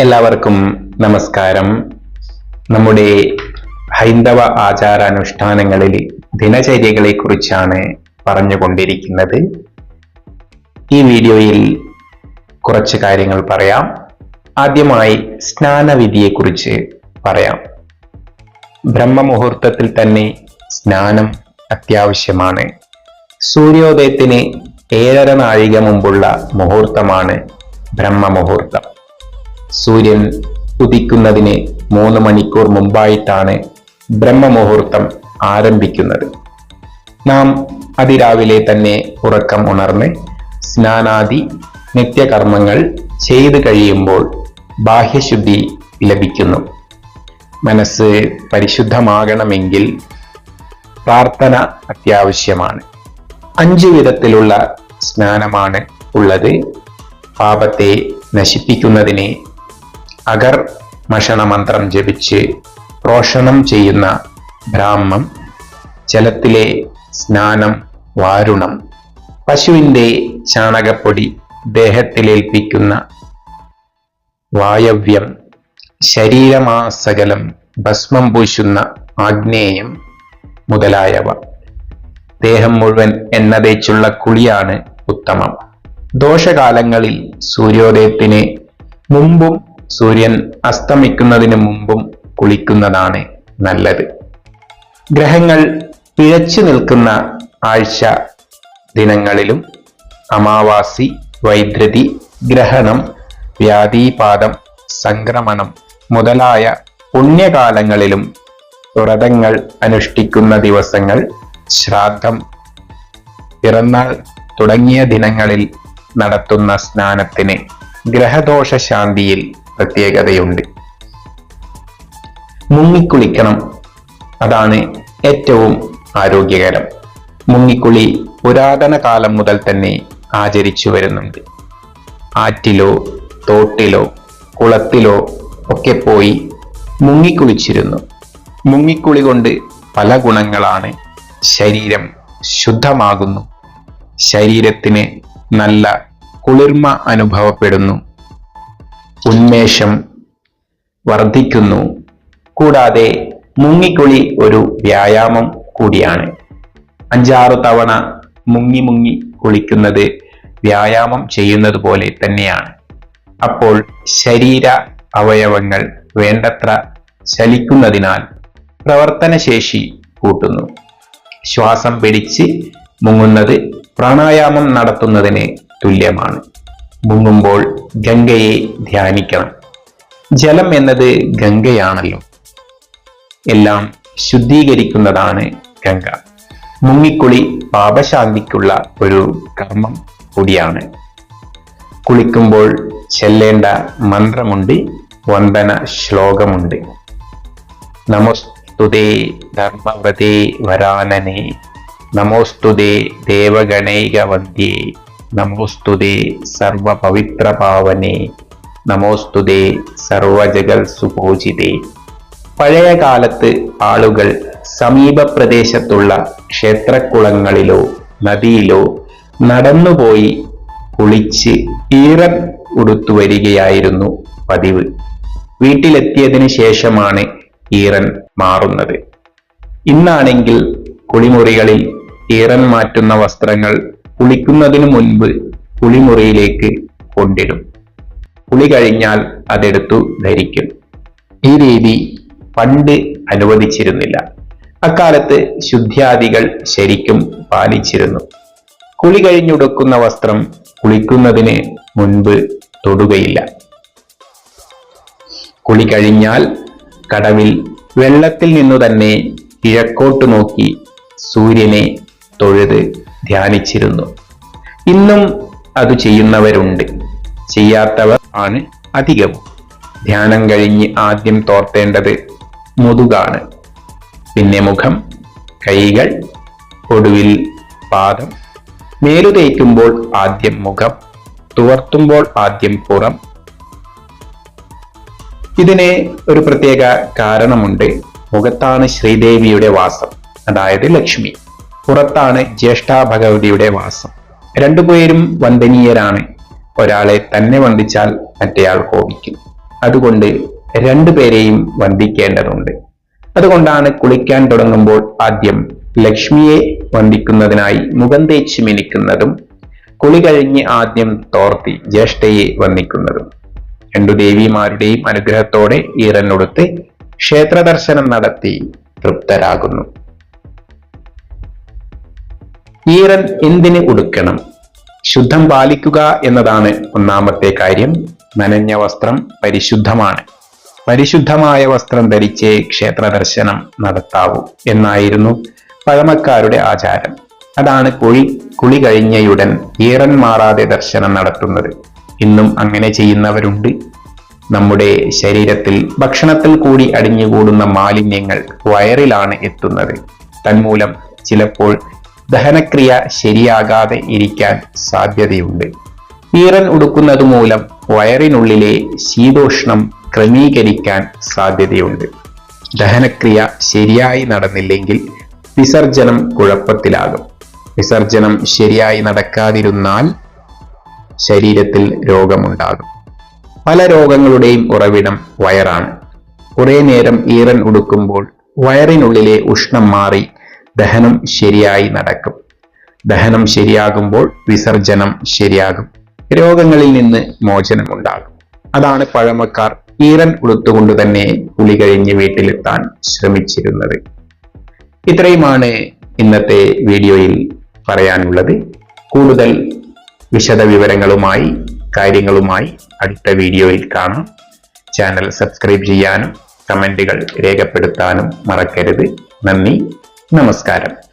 എല്ലാവർക്കും നമസ്കാരം. നമ്മുടെ ഹൈന്ദവ ആചാരാനുഷ്ഠാനങ്ങളിൽ ദിനചര്യകളെ കുറിച്ചാണ് പറഞ്ഞുകൊണ്ടിരിക്കുന്നത്. ഈ വീഡിയോയിൽ കുറച്ച് കാര്യങ്ങൾ പറയാം. ആദ്യമായി സ്നാനവിധിയെക്കുറിച്ച് പറയാം. ബ്രഹ്മമുഹൂർത്തത്തിൽ തന്നെ സ്നാനം അത്യാവശ്യമാണ്. സൂര്യോദയത്തിന് 7:30 നാഴിക മുമ്പുള്ള മുഹൂർത്തമാണ് ബ്രഹ്മമുഹൂർത്തം. സൂര്യൻ ഉദിക്കുന്നതിന് 3 മണിക്കൂർ മുമ്പായിട്ടാണ് ബ്രഹ്മമുഹൂർത്തം ആരംഭിക്കുന്നത്. നാം അതിരാവിലെ തന്നെ ഉറക്കം ഉണർന്ന് സ്നാനാദി നിത്യകർമ്മങ്ങൾ ചെയ്തു കഴിയുമ്പോൾ ബാഹ്യശുദ്ധി ലഭിക്കുന്നു. മനസ്സ് പരിശുദ്ധമാകണമെങ്കിൽ പ്രാർത്ഥന അത്യാവശ്യമാണ്. 5 വിധത്തിലുള്ള സ്നാനമാണ് ഉള്ളത്. പാപത്തെ നശിപ്പിക്കുന്നതിന് അഗർ മഷണ മന്ത്രം ജപിച്ച് പ്രോഷണം ചെയ്യുന്ന ബ്രാഹ്മം, ജലത്തിലെ സ്നാനം വാരുണം, പശുവിന്റെ ചാണകപ്പൊടി ദേഹത്തിലേൽപ്പിക്കുന്ന വായവ്യം, ശരീരമാസകലം ഭസ്മം പൂശുന്ന ആഗ്നേയം മുതലായവ. ദേഹം മുഴുവൻ എണ്ണ തേച്ചുള്ള കുളിയാണ് ഉത്തമം. ദോഷകാലങ്ങളിൽ സൂര്യോദയത്തിന് മുമ്പും സൂര്യൻ അസ്തമിക്കുന്നതിന് മുമ്പും കുളിക്കുന്നതാണ് നല്ലത്. ഗ്രഹങ്ങൾ പിഴച്ചു നിൽക്കുന്ന ആഴ്ച ദിനങ്ങളിലും അമാവാസി, വൈദ്യുതി, ഗ്രഹണം, വ്യാധീപാദം, സംക്രമണം മുതലായ പുണ്യകാലങ്ങളിലും വ്രതങ്ങൾ അനുഷ്ഠിക്കുന്ന ദിവസങ്ങൾ, ശ്രാദ്ധം, പിറന്നാൾ തുടങ്ങിയ ദിനങ്ങളിൽ നടത്തുന്ന സ്നാനത്തിന് ഗ്രഹദോഷ ശാന്തിയിൽ പ്രത്യേകതയുണ്ട്. മുങ്ങിക്കുളിക്കണം, അതാണ് ഏറ്റവും ആരോഗ്യകരം. മുങ്ങിക്കുളി പുരാതന കാലം മുതൽ തന്നെ ആചരിച്ചു വരുന്നുണ്ട്. ആറ്റിലോ തോട്ടിലോ കുളത്തിലോ ഒക്കെ പോയി മുങ്ങിക്കുളിച്ചിരുന്നു. മുങ്ങിക്കുളി കൊണ്ട് പല ഗുണങ്ങളാണ്. ശരീരം ശുദ്ധമാകുന്നു, ശരീരത്തിന് നല്ല കുളിർമ അനുഭവപ്പെടുന്നു, ഉന്മേഷം വർദ്ധിക്കുന്നു. കൂടാതെ മുങ്ങിക്കുളി ഒരു വ്യായാമം കൂടിയാണ്. 5-6 തവണ മുങ്ങി കുളിക്കുന്നത് വ്യായാമം ചെയ്യുന്നത് പോലെ തന്നെയാണ്. അപ്പോൾ ശരീര അവയവങ്ങൾ വേണ്ടത്ര ചലിക്കുന്നതിനാൽ പ്രവർത്തനശേഷി കൂട്ടുന്നു. ശ്വാസം പിടിച്ച് മുങ്ങുന്നത് പ്രാണായാമം നടത്തുന്നതിന് തുല്യമാണ്. മുങ്ങുമ്പോൾ ഗംഗയെ ധ്യാനിക്കണം. ജലം എന്നത് ഗംഗയാണല്ലോ. എല്ലാം ശുദ്ധീകരിക്കുന്നതാണ് ഗംഗ. മുങ്ങിക്കുളി പാപശാന്തിക്കുള്ള ഒരു കർമ്മം കൂടിയാണ്. കുളിക്കുമ്പോൾ ചൊല്ലേണ്ട മന്ത്രമുണ്ട്, വന്ദന ശ്ലോകമുണ്ട്. നമോസ്തുതേ ധർമ്മവ്രതേ വരാനനേ, നമോസ്തുതേ ദേവഗണൈകവന്ദ്യേ, നമോസ്തുതേ സർവപവിത്രപാവനേ, നമോസ്തുതേ സർവജഗൽ സുപൂജിതേ. പഴയ കാലത്ത് ആളുകൾ സമീപ പ്രദേശത്തുള്ള ക്ഷേത്രക്കുളങ്ങളിലോ നദിയിലോ നടന്നുപോയി കുളിച്ച് ഈറൻ ഉടുത്തുവരികയായിരുന്നു പതിവ്. വീട്ടിലെത്തിയതിനു ശേഷമാണ് ഈറൻ മാറുന്നത്. ഇന്നാണെങ്കിൽ കുളിമുറികളിൽ ഈറൻ മാറ്റുന്ന വസ്ത്രങ്ങൾ കുളിക്കുന്നതിനു മുൻപ് കുളിമുറിയിലേക്ക് കൊണ്ടിടും. കുളി കഴിഞ്ഞാൽ അതെടുത്തു ധരിക്കും. ഈ രീതി പണ്ട് അനുവദിച്ചിരുന്നില്ല. അക്കാലത്ത് ശുദ്ധ്യാദികൾ ശരിക്കും പാലിച്ചിരുന്നു. കുളി കഴിഞ്ഞുടുക്കുന്ന വസ്ത്രം കുളിക്കുന്നതിന് മുൻപ് തൊടുകയില്ല. കുളി കഴിഞ്ഞാൽ കടവിൽ വെള്ളത്തിൽ നിന്നു തന്നെ കിഴക്കോട്ട് നോക്കി സൂര്യനെ തൊഴുത് ധ്യാനിച്ചിരുന്നു. ഇന്നും അത് ചെയ്യുന്നവരുണ്ട്. ചെയ്യാത്തവർ ആണ് അധികവും. ധ്യാനം കഴിഞ്ഞ് ആദ്യം തോർത്തേണ്ടത് മുതുകാണ്, പിന്നെ മുഖം, കൈകൾ, ഒടുവിൽ പാദം. മേലു തേക്കുമ്പോൾ ആദ്യം മുഖം, തുവർത്തുമ്പോൾ ആദ്യം പുറം. ഇതിന് ഒരു പ്രത്യേക കാരണമുണ്ട്. മുഖത്താണ് ശ്രീദേവിയുടെ വാസം, അതായത് ലക്ഷ്മി. പുറത്താണ് ജ്യേഷ്ഠാ ഭഗവതിയുടെ വാസം. രണ്ടുപേരും വന്ദനീയരാണ്. ഒരാളെ തന്നെ വന്ദിച്ചാൽ മറ്റേയാൾ കോപിക്കും. അതുകൊണ്ട് രണ്ടുപേരെയും വന്ദിക്കേണ്ടതുണ്ട്. അതുകൊണ്ടാണ് കുളിക്കാൻ തുടങ്ങുമ്പോൾ ആദ്യം ലക്ഷ്മിയെ വന്ദിക്കുന്നതിനായി മുഖം തേച്ച് മിനിക്കുന്നതും കുളി കഴിഞ്ഞ് ആദ്യം തോർത്തി ജ്യേഷ്ഠയെ വന്ദിക്കുന്നതും. രണ്ടു ദേവിമാരുടെയും അനുഗ്രഹത്തോടെ ഈറനൊടുത്ത് ക്ഷേത്ര ദർശനം നടത്തി തൃപ്തരാകുന്നു. ഈറൻ എന്തിന് ഉടുക്കണം? ശുദ്ധം പാലിക്കുക എന്നതാണ് ഒന്നാമത്തെ കാര്യം. നനഞ്ഞ വസ്ത്രം പരിശുദ്ധമാണ്. പരിശുദ്ധമായ വസ്ത്രം ധരിച്ച് ക്ഷേത്ര ദർശനം നടത്താവൂ എന്നായിരുന്നു പഴമക്കാരുടെ ആചാരം. അതാണ് കുളി കഴിഞ്ഞയുടൻ ഈറൻ മാറാതെ ദർശനം നടത്തുന്നത്. ഇന്നും അങ്ങനെ ചെയ്യുന്നവരുണ്ട്. നമ്മുടെ ശരീരത്തിൽ ഭക്ഷണത്തിൽ കൂടി അടിഞ്ഞുകൂടുന്ന മാലിന്യങ്ങൾ വയറിലാണ് എത്തുന്നത്. തന്മൂലം ചിലപ്പോൾ ദഹനക്രിയ ശരിയാകാതെ ഇരിക്കാൻ സാധ്യതയുണ്ട്. ഈറൻ ഉടുക്കുന്നത് മൂലം വയറിനുള്ളിലെ ശീതോഷ്ണം ക്രമീകരിക്കാൻ സാധ്യതയുണ്ട്. ദഹനക്രിയ ശരിയായി നടന്നില്ലെങ്കിൽ വിസർജനം കുഴപ്പത്തിലാകും. വിസർജനം ശരിയായി നടക്കാതിരുന്നാൽ ശരീരത്തിൽ രോഗമുണ്ടാകും. പല രോഗങ്ങളുടെയും ഉറവിടം വയറാണ്. കുറെ നേരം ഈറൻ ഉടുക്കുമ്പോൾ വയറിനുള്ളിലെ ഉഷ്ണം മാറി ദഹനം ശരിയായി നടക്കും. ദഹനം ശരിയാകുമ്പോൾ വിസർജനം ശരിയാകും. രോഗങ്ങളിൽ നിന്ന് മോചനമുണ്ടാകും. അതാണ് പഴമക്കാർ ഈറൻ ഉടുത്തുകൊണ്ട് തന്നെ കുളി കഴിഞ്ഞ് വീട്ടിലെത്താൻ ശ്രമിച്ചിരുന്നത്. ഇത്രയുമാണ് ഇന്നത്തെ വീഡിയോയിൽ പറയാനുള്ളത്. കൂടുതൽ വിശദ വിവരങ്ങളുമായി കാര്യങ്ങളുമായി അടുത്ത വീഡിയോയിൽ കാണാം. ചാനൽ സബ്സ്ക്രൈബ് ചെയ്യാനും കമന്റുകൾ രേഖപ്പെടുത്താനും മറക്കരുത്. നന്ദി, നമസ്കാരം.